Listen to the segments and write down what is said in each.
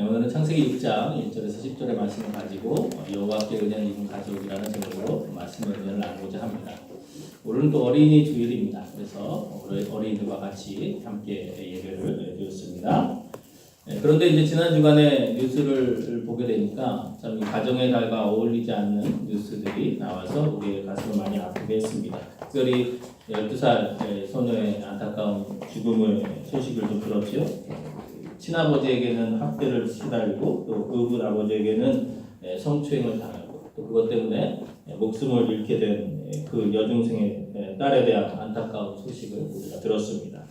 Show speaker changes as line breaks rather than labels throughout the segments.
오늘은 창세기 6장 1절에서 10절의 말씀을 가지고 여호와께 은혜를 입은 가족이라는 제목으로 말씀의 은혜를 나누고자 합니다. 오늘은 또 어린이 주일입니다. 그래서 어린이들과 같이 함께 예배를 드렸습니다. 그런데 이제 지난 주간에 뉴스를 보게 되니까 참 이 가정의 달과 어울리지 않는 뉴스들이 나와서 우리의 가슴을 많이 아프게 했습니다. 특별히 12살 소녀의 안타까운 죽음의 소식을 좀 들었죠. 친아버지에게는 학대를 시달리고 또 의붓 아버지에게는 성추행을 당하고 또 그것 때문에 목숨을 잃게 된 그 여중생의 딸에 대한 안타까운 소식을 우리가 들었습니다.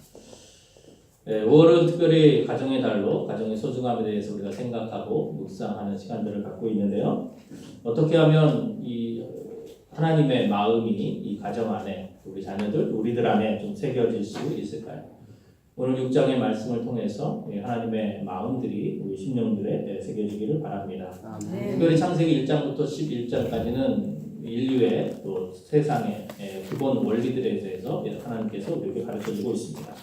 5월은 특별히 가정의 달로 가정의 소중함에 대해서 우리가 생각하고 묵상하는 시간들을 갖고 있는데요. 어떻게 하면 이 하나님의 마음이 이 가정 안에 우리 자녀들, 우리들 안에 좀 새겨질 수 있을까요? 오늘 6장의 말씀을 통해서 하나님의 마음들이 우리 심령들에 새겨지기를 바랍니다. 특별히 창세기 1장부터 11장까지는 인류의 또 세상의 기본 원리들에 대해서 하나님께서 우리에게 가르쳐주고 있습니다.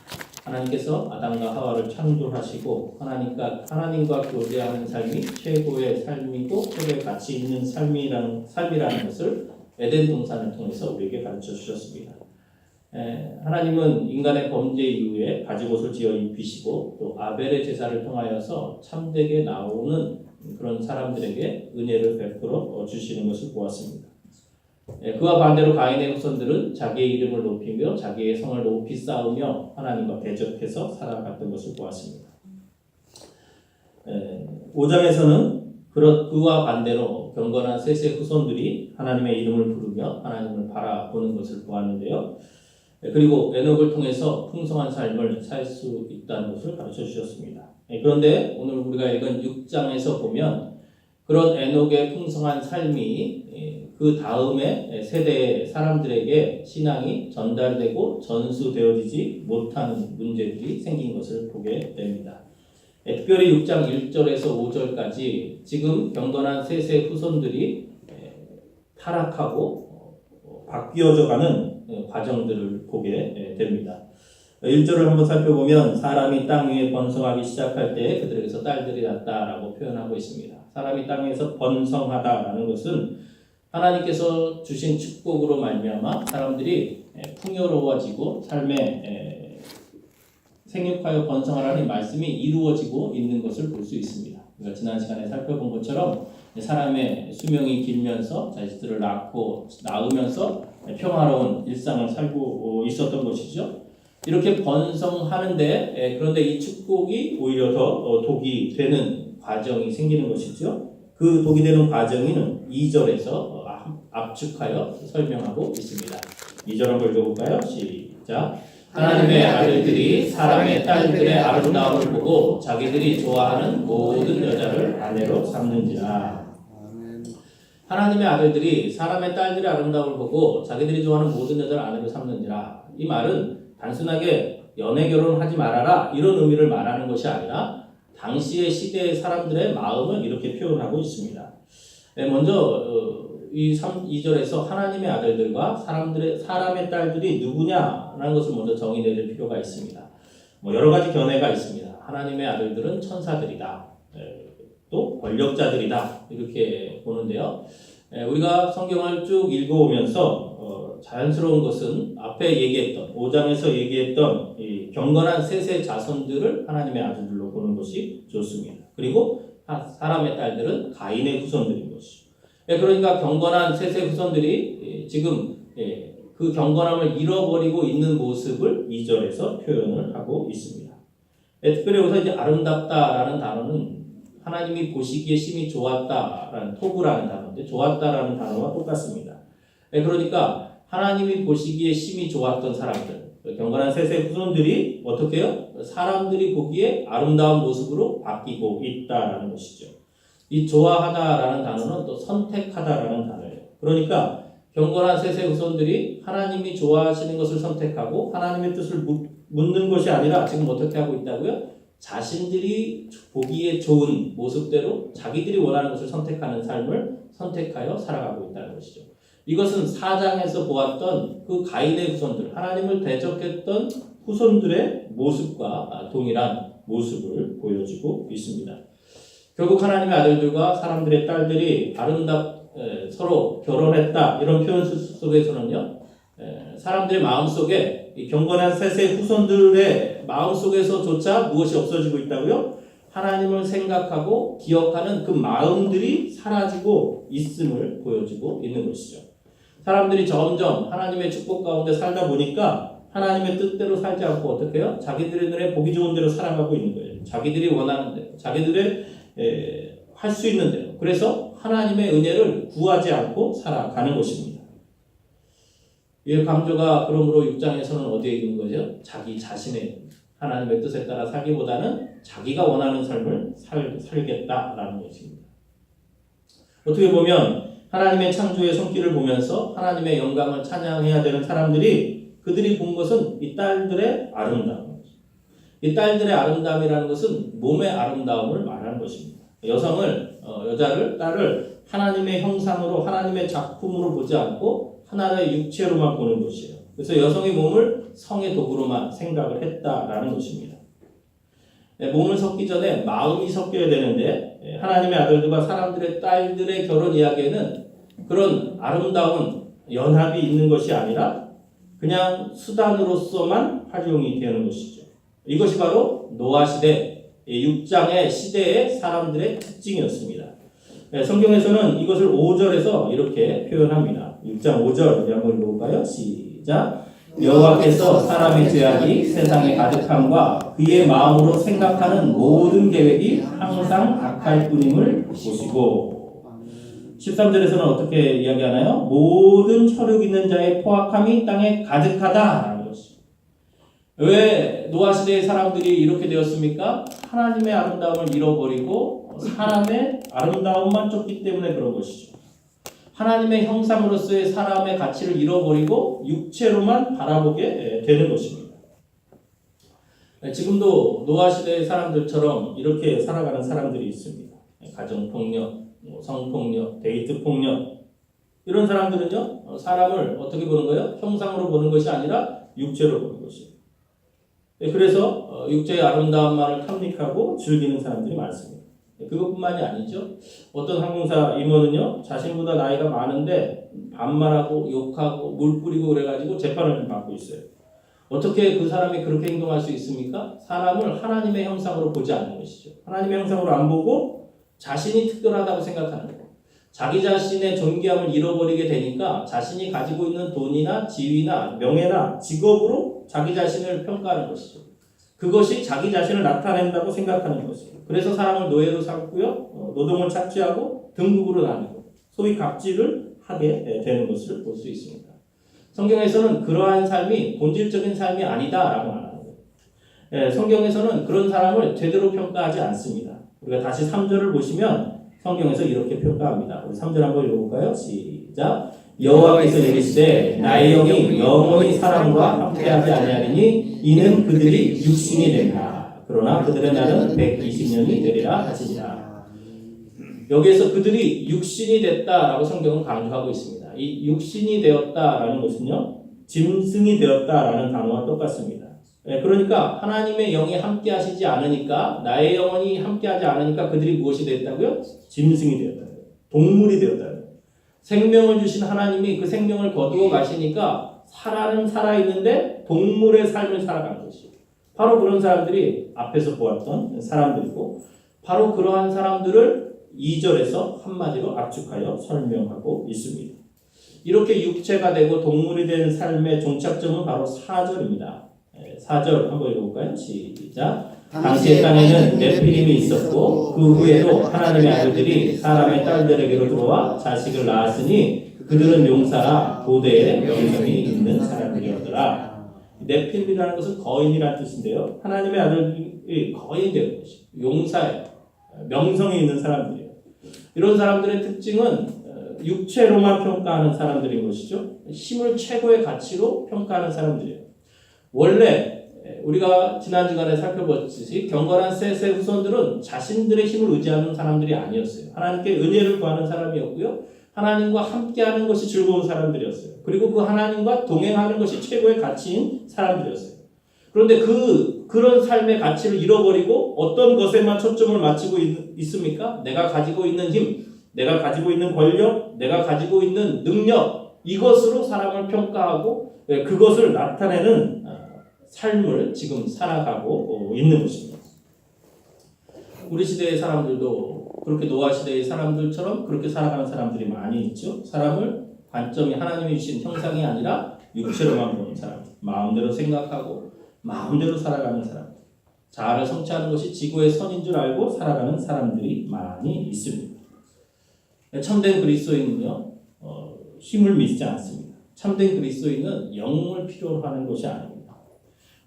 하나님께서 아담과 하와를 창조하시고 하나님과 교제하는 삶이 최고의 삶이고 최고의 가치 있는 삶이라는 것을 에덴 동산을 통해서 우리에게 가르쳐 주셨습니다. 하나님은 인간의 범죄 이후에 가죽옷을 지어 입히시고 또 아벨의 제사를 통하여서 참되게 나오는 그런 사람들에게 은혜를 베풀어 주시는 것을 보았습니다. 그와 반대로 가인의 후손들은 자기의 이름을 높이며 자기의 성을 높이 쌓으며 하나님과 대적해서 살아갔던 것을 보았습니다. 5장에서는 그와 반대로 경건한 셋의 후손들이 하나님의 이름을 부르며 하나님을 바라보는 것을 보았는데요. 그리고 에녹을 통해서 풍성한 삶을 살 수 있다는 것을 가르쳐 주셨습니다. 그런데 오늘 우리가 읽은 6장에서 보면 그런 에녹의 풍성한 삶이 그 다음에 세대의 사람들에게 신앙이 전달되고 전수되어지지 못하는 문제들이 생긴 것을 보게 됩니다. 특별히 6장 1절에서 5절까지 지금 경건한 셋의 후손들이 타락하고 바뀌어져가는 과정들을 보게 됩니다. 1절을 한번 살펴보면 사람이 땅 위에 번성하기 시작할 때 그들에게서 딸들이 났다라고 표현하고 있습니다. 사람이 땅 위에서 번성하다라는 것은 하나님께서 주신 축복으로 말미암아 사람들이 풍요로워지고 삶에 생육하여 번성하라는 말씀이 이루어지고 있는 것을 볼 수 있습니다. 우리가 지난 시간에 살펴본 것처럼 사람의 수명이 길면서 자식들을 낳으면서 평화로운 일상을 살고 있었던 것이죠. 이렇게 번성하는데 그런데 이 축복이 오히려 더 독이 되는 과정이 생기는 것이죠. 그 독이 되는 과정은 2절에서 압축하여 설명하고 있습니다. 2절 한번 읽어볼까요? 시작. 하나님의 아들들이 사람의 딸들의 아름다움을 보고 자기들이 좋아하는 모든 여자를 아내로 삼는지라. 하나님의 아들들이 사람의 딸들의 아름다움을 보고 자기들이 좋아하는 모든 여자를 아내로 삼는지라. 이 말은 단순하게 연애 결혼하지 말아라 이런 의미를 말하는 것이 아니라 당시의 시대의 사람들의 마음을 이렇게 표현하고 있습니다. 먼저 이 2절에서 하나님의 아들들과 사람의 딸들이 누구냐라는 것을 먼저 정의 내릴 필요가 있습니다. 여러 가지 견해가 있습니다. 하나님의 아들들은 천사들이다. 또 권력자들이다. 이렇게 보는데요. 우리가 성경을 쭉 읽어오면서 자연스러운 것은 앞에 얘기했던 5장에서 얘기했던 이 경건한 셋의 자손들을 하나님의 아들들로 보는 것이 좋습니다. 그리고 사람의 딸들은 가인의 후손들인 것이죠. 그러니까 경건한 셋의 후손들이 지금 그 경건함을 잃어버리고 있는 모습을 2절에서 표현을 하고 있습니다. 특별히 여기서 이제 아름답다라는 단어는 하나님이 보시기에 심히 좋았다라는 토부라는 단어인데 좋았다라는 단어와 똑같습니다. 그러니까 하나님이 보시기에 심히 좋았던 사람들, 경건한 셋의 후손들이 어떻게 해요? 사람들이 보기에 아름다운 모습으로 바뀌고 있다라는 것이죠. 이 좋아하다라는 단어는 또 선택하다라는 단어예요. 그러니까 경건한 셋의 후손들이 하나님이 좋아하시는 것을 선택하고 하나님의 뜻을 묻는 것이 아니라 지금 어떻게 하고 있다고요? 자신들이 보기에 좋은 모습대로 자기들이 원하는 것을 선택하는 삶을 선택하여 살아가고 있다는 것이죠. 이것은 4장에서 보았던 그 가인의 후손들, 하나님을 대적했던 후손들의 모습과 동일한 모습을 보여주고 있습니다. 결국 하나님의 아들들과 사람들의 딸들이 서로 결혼했다 이런 표현 속에서는요, 사람들의 마음속에 이 경건한 셋의 후손들의 마음속에서조차 무엇이 없어지고 있다고요? 하나님을 생각하고 기억하는 그 마음들이 사라지고 있음을 보여주고 있는 것이죠. 사람들이 점점 하나님의 축복 가운데 살다 보니까 하나님의 뜻대로 살지 않고 어떻게 해요? 자기들의 눈에 보기 좋은 대로 살아가고 있는 거예요. 자기들이 원하는 대로, 자기들의 할 수 있는 대로. 그래서 하나님의 은혜를 구하지 않고 살아가는 것입니다. 이 강조가 그러므로 6장에서는 어디에 있는 거죠? 자기 자신의 하나님의 뜻에 따라 살기보다는 자기가 원하는 삶을 살겠다라는 것입니다. 어떻게 보면 하나님의 창조의 손길을 보면서 하나님의 영광을 찬양해야 되는 사람들이 그들이 본 것은 이 딸들의 아름다움. 이 딸들의 아름다움이라는 것은 몸의 아름다움을 말하는 것입니다. 딸을 하나님의 형상으로 하나님의 작품으로 보지 않고 하나의 육체로만 보는 것이에요. 그래서 여성의 몸을 성의 도구로만 생각을 했다라는 것입니다. 몸을 섞기 전에 마음이 섞여야 되는데 하나님의 아들들과 사람들의 딸들의 결혼 이야기에는 그런 아름다운 연합이 있는 것이 아니라 그냥 수단으로서만 활용이 되는 것이죠. 이것이 바로 노아 시대 6장의 시대의 사람들의 특징이었습니다. 성경에서는 이것을 5절에서 이렇게 표현합니다. 6장 5절 우리 한번 읽어볼까요? 시작. 여호와께서 사람의 죄악이 세상에 가득함과 그의 마음으로 생각하는 모든 계획이 항상 악할 뿐임을 보시고 13절에서는 어떻게 이야기하나요? 모든 혈육 있는 자의 포악함이 땅에 가득하다라는 것이죠. 왜 노아 시대의 사람들이 이렇게 되었습니까? 하나님의 아름다움을 잃어버리고 사람의 아름다움만 쫓기 때문에 그런 것이죠. 하나님의 형상으로서의 사람의 가치를 잃어버리고 육체로만 바라보게 되는 것입니다. 지금도 노아 시대의 사람들처럼 이렇게 살아가는 사람들이 있습니다. 가정폭력, 성폭력, 데이트폭력 이런 사람들은요. 사람을 어떻게 보는 거예요? 형상으로 보는 것이 아니라 육체로 보는 것이에요. 그래서 육체의 아름다움만을 탐닉하고 즐기는 사람들이 많습니다. 그것뿐만이 아니죠. 어떤 항공사 임원은요, 자신보다 나이가 많은데 반말하고 욕하고 물 뿌리고 그래가지고 재판을 받고 있어요. 어떻게 그 사람이 그렇게 행동할 수 있습니까? 사람을 하나님의 형상으로 보지 않는 것이죠. 하나님의 형상으로 안 보고 자신이 특별하다고 생각하는 것. 자기 자신의 존귀함을 잃어버리게 되니까 자신이 가지고 있는 돈이나 지위나 명예나 직업으로 자기 자신을 평가하는 것이죠. 그것이 자기 자신을 나타낸다고 생각하는 것이에요. 그래서 사람을 노예로 삼고요, 노동을 착취하고 등급으로 나누고 소위 갑질을 하게 되는 것을 볼 수 있습니다. 성경에서는 그러한 삶이 본질적인 삶이 아니다라고 말하는 거예요. 성경에서는 그런 사람을 제대로 평가하지 않습니다. 우리가 다시 3절을 보시면 성경에서 이렇게 평가합니다. 우리 3절 한번 읽어볼까요? 시작. 여호와께서 이르시되 나의 영이 영원히 사람과 함께하지 아니하리니 이는 그들이 육신이 된다. 그러나 그들의 날은 120년이 되리라 하시니라. 여기에서 그들이 육신이 됐다라고 성경은 강조하고 있습니다. 이 육신이 되었다라는 것은요, 짐승이 되었다라는 단어와 똑같습니다. 그러니까 하나님의 영이 함께하시지 않으니까, 나의 영혼이 함께하지 않으니까 그들이 무엇이 됐다고요? 짐승이 되었다. 동물이 되었다. 생명을 주신 하나님이 그 생명을 거두어 가시니까 살아는 살아있는데 동물의 삶을 살아가는 것이죠. 바로 그런 사람들이 앞에서 보았던 사람들이고, 바로 그러한 사람들을 2절에서 한마디로 압축하여 설명하고 있습니다. 이렇게 육체가 되고 동물이 된 삶의 종착점은 바로 4절입니다. 4절 한번 읽어볼까요? 시작. 당시의 땅에는 네피림이 있었고 그 후에도 하나님의 아들들이 사람의 딸들에게로 들어와 자식을 낳았으니 그들은 용사라 도대에 명성이 있는 사람들이었더라. 네피림이라는 것은 거인이라는 뜻인데요. 하나님의 아들들이 거인이 되는 것이죠. 용사예요. 명성이 있는 사람들이에요. 이런 사람들의 특징은 육체로만 평가하는 사람들인 것이죠. 힘을 최고의 가치로 평가하는 사람들이에요. 원래 우리가 지난 주간에 살펴봤듯이 경건한 셋의 후손들은 자신들의 힘을 의지하는 사람들이 아니었어요. 하나님께 은혜를 구하는 사람이었고요. 하나님과 함께하는 것이 즐거운 사람들이었어요. 그리고 그 하나님과 동행하는 것이 최고의 가치인 사람들이었어요. 그런데 그 그런 삶의 가치를 잃어버리고 어떤 것에만 초점을 맞추고 있습니까? 내가 가지고 있는 힘, 내가 가지고 있는 권력, 내가 가지고 있는 능력, 이것으로 사람을 평가하고 그것을 나타내는 삶을 지금 살아가고 있는 것입니다. 우리 시대의 사람들도 그렇게 노아 시대의 사람들처럼 그렇게 살아가는 사람들이 많이 있죠. 사람을 관점이 하나님이 주신 형상이 아니라 육체로만 보는 사람, 마음대로 생각하고 마음대로 살아가는 사람, 자아를 성취하는 것이 지구의 선인 줄 알고 살아가는 사람들이 많이 있습니다. 참된 그리스도인은요, 힘을 믿지 않습니다. 참된 그리스도인은 영웅을 필요로 하는 것이 아닙니다.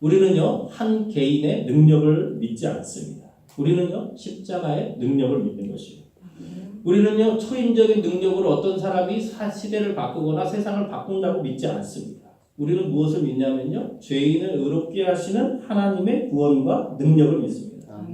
우리는요, 한 개인의 능력을 믿지 않습니다. 우리는요, 십자가의 능력을 믿는 것이에요. 우리는요, 초인적인 능력으로 어떤 사람이 시대를 바꾸거나 세상을 바꾼다고 믿지 않습니다. 우리는 무엇을 믿냐면요, 죄인을 의롭게 하시는 하나님의 구원과 능력을 믿습니다.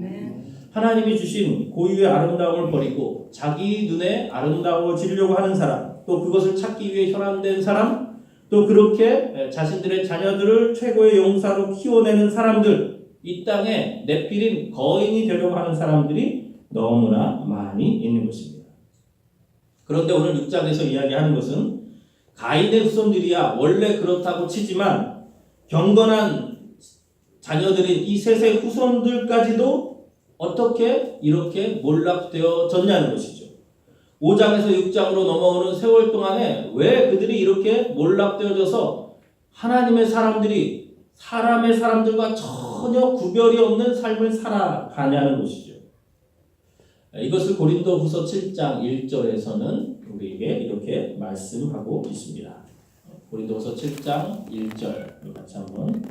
하나님이 주신 고유의 아름다움을 버리고 자기 눈에 아름다워지려고 하는 사람, 또 그것을 찾기 위해 혈안된 사람, 또 그렇게 자신들의 자녀들을 최고의 용사로 키워내는 사람들, 이 땅에 네피림 거인이 되려고 하는 사람들이 너무나 많이 있는 것입니다. 그런데 오늘 6장에서 이야기하는 것은 가인의 후손들이야 원래 그렇다고 치지만 경건한 자녀들인 이 셋의 후손들까지도 어떻게 이렇게 몰락되어졌냐는 것이죠. 5장에서 6장으로 넘어오는 세월 동안에 왜 그들이 이렇게 몰락되어져서 하나님의 사람들이 사람의 사람들과 전혀 구별이 없는 삶을 살아가냐는 것이죠. 이것을 고린도후서 7장 1절에서는 우리에게 이렇게 말씀하고 있습니다. 고린도후서 7장 1절 같이 한번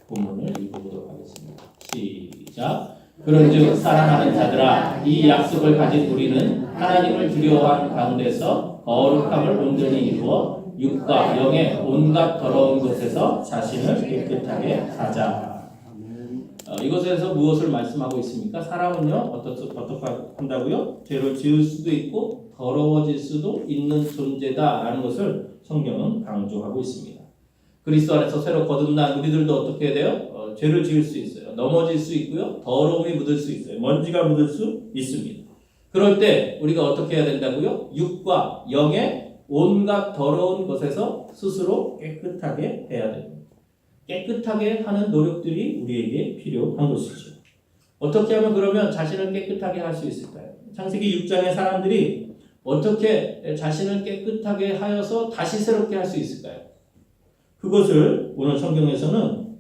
본문을 읽어보도록 하겠습니다. 시작. 그런즉 사랑하는 자들아, 이 약속을 가진 우리는 하나님을 두려워한 가운데서 거룩함을 온전히 이루어 육과 영의 온갖 더러운 것에서 자신을 깨끗하게 하자. 이것에서 무엇을 말씀하고 있습니까? 사람은요, 어떻게 한다고요? 죄를 지을 수도 있고 더러워질 수도 있는 존재다라는 것을 성경은 강조하고 있습니다. 그리스도 안에서 새로 거듭난 우리들도 어떻게 해야 돼요? 죄를 지을 수 있어요. 넘어질 수 있고요. 더러움이 묻을 수 있어요. 먼지가 묻을 수 있습니다. 그럴 때 우리가 어떻게 해야 된다고요? 육과 영의 온갖 더러운 것에서 스스로 깨끗하게 해야 됩니다. 깨끗하게 하는 노력들이 우리에게 필요한 것이죠. 어떻게 하면 그러면 자신을 깨끗하게 할 수 있을까요? 창세기 6장의 사람들이 어떻게 자신을 깨끗하게 하여서 다시 새롭게 할 수 있을까요? 그것을 오늘 성경에서는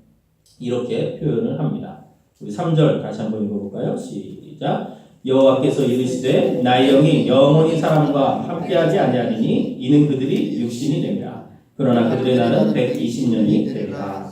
이렇게 표현을 합니다. 우리 3절 다시 한번 읽어볼까요? 시작. 여호와께서 이르시되 나의 영이 영원히 사람과 함께하지 아니하리니 이는 그들이 육신이 됨이라. 그러나 그들의 날은 120년이 되리라.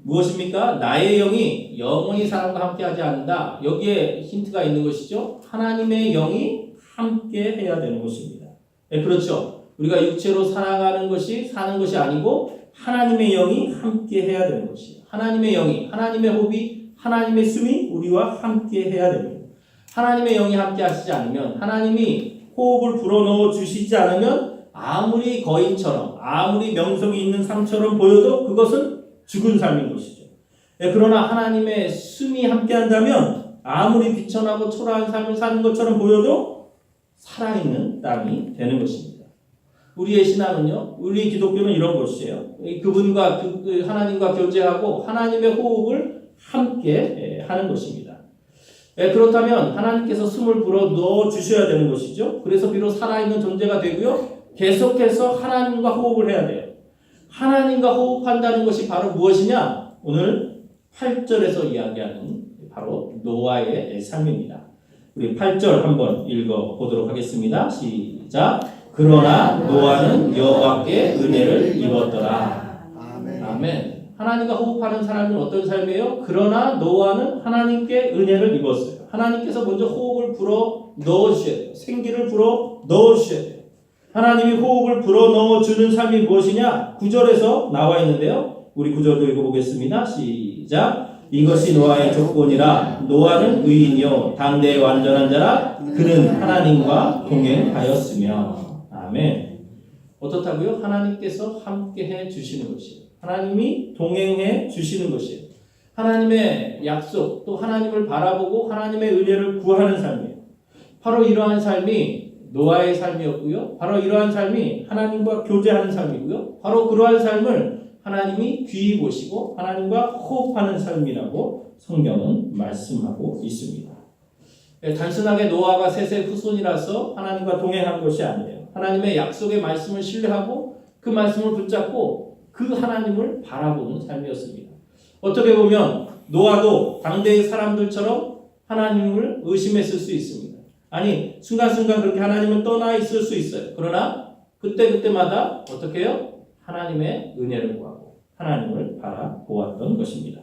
무엇입니까? 나의 영이 영원히 사람과 함께하지 않는다. 여기에 힌트가 있는 것이죠. 하나님의 영이 함께해야 되는 것입니다. 네, 그렇죠. 우리가 육체로 살아가는 것이 사는 것이 아니고 하나님의 영이 함께해야 되는 것이에요. 하나님의 영이, 하나님의 호흡이, 하나님의 숨이 우리와 함께해야 됩니다. 하나님의 영이 함께하시지 않으면, 하나님이 호흡을 불어넣어 주시지 않으면 아무리 거인처럼, 아무리 명성이 있는 삶처럼 보여도 그것은 죽은 삶인 것이죠. 그러나 하나님의 숨이 함께한다면 아무리 비천하고 초라한 삶을 사는 것처럼 보여도 살아있는 땅이 되는 것입니다. 우리의 신앙은요, 우리 기독교는 이런 것이에요. 그분과 하나님과 교제하고 하나님의 호흡을 함께 하는 것입니다. 그렇다면 하나님께서 숨을 불어 넣어 주셔야 되는 것이죠. 그래서 비록 살아있는 존재가 되고요, 계속해서 하나님과 호흡을 해야 돼요. 하나님과 호흡한다는 것이 바로 무엇이냐? 오늘 8절에서 이야기하는 바로 노아의 삶입니다. 우리 8절 한번 읽어보도록 하겠습니다. 시작. 그러나 노아는 여호와께 은혜를 입었더라. 아멘. 하나님과 호흡하는 사람은 어떤 삶이에요? 그러나 노아는 하나님께 은혜를 입었어요. 하나님께서 먼저 호흡을 불어 넣어주셔야 돼요. 생기를 불어 넣어주셔야 돼요. 하나님이 호흡을 불어넣어주는 삶이 무엇이냐? 9절에서 나와 있는데요. 우리 9절도 읽어보겠습니다. 시작. 이것이 노아의 조건이라. 노아는 의인이요 당대의 완전한 자라. 그는 하나님과 동행하였으며. 아멘. 어떻다고요? 하나님께서 함께해 주시는 것이에요. 하나님이 동행해 주시는 것이에요. 하나님의 약속, 또 하나님을 바라보고 하나님의 은혜를 구하는 삶이에요. 바로 이러한 삶이 노아의 삶이었고요. 바로 이러한 삶이 하나님과 교제하는 삶이고요. 바로 그러한 삶을 하나님이 귀히 보시고 하나님과 호흡하는 삶이라고 성경은 말씀하고 있습니다. 단순하게 노아가 셋의 후손이라서 하나님과 동행한 것이 아니에요. 하나님의 약속의 말씀을 신뢰하고 그 말씀을 붙잡고 그 하나님을 바라보는 삶이었습니다. 어떻게 보면 노아도 당대의 사람들처럼 하나님을 의심했을 수 있습니다. 아니, 순간순간 그렇게 하나님은 떠나 있을 수 있어요. 그러나 그때마다 어떻게 해요? 하나님의 은혜를 구하고 하나님을 바라보았던 것입니다.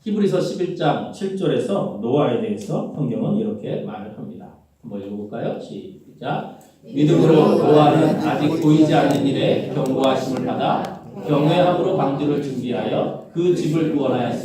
히브리서 11장 7절에서 노아에 대해서 성경은 이렇게 말을 합니다. 한번 읽어볼까요? 시작. 믿음으로 노아는 아직 보이지 않는 일에 경고하심을 받아 경외함으로 방주를 준비하여 그 집을 구원하였으니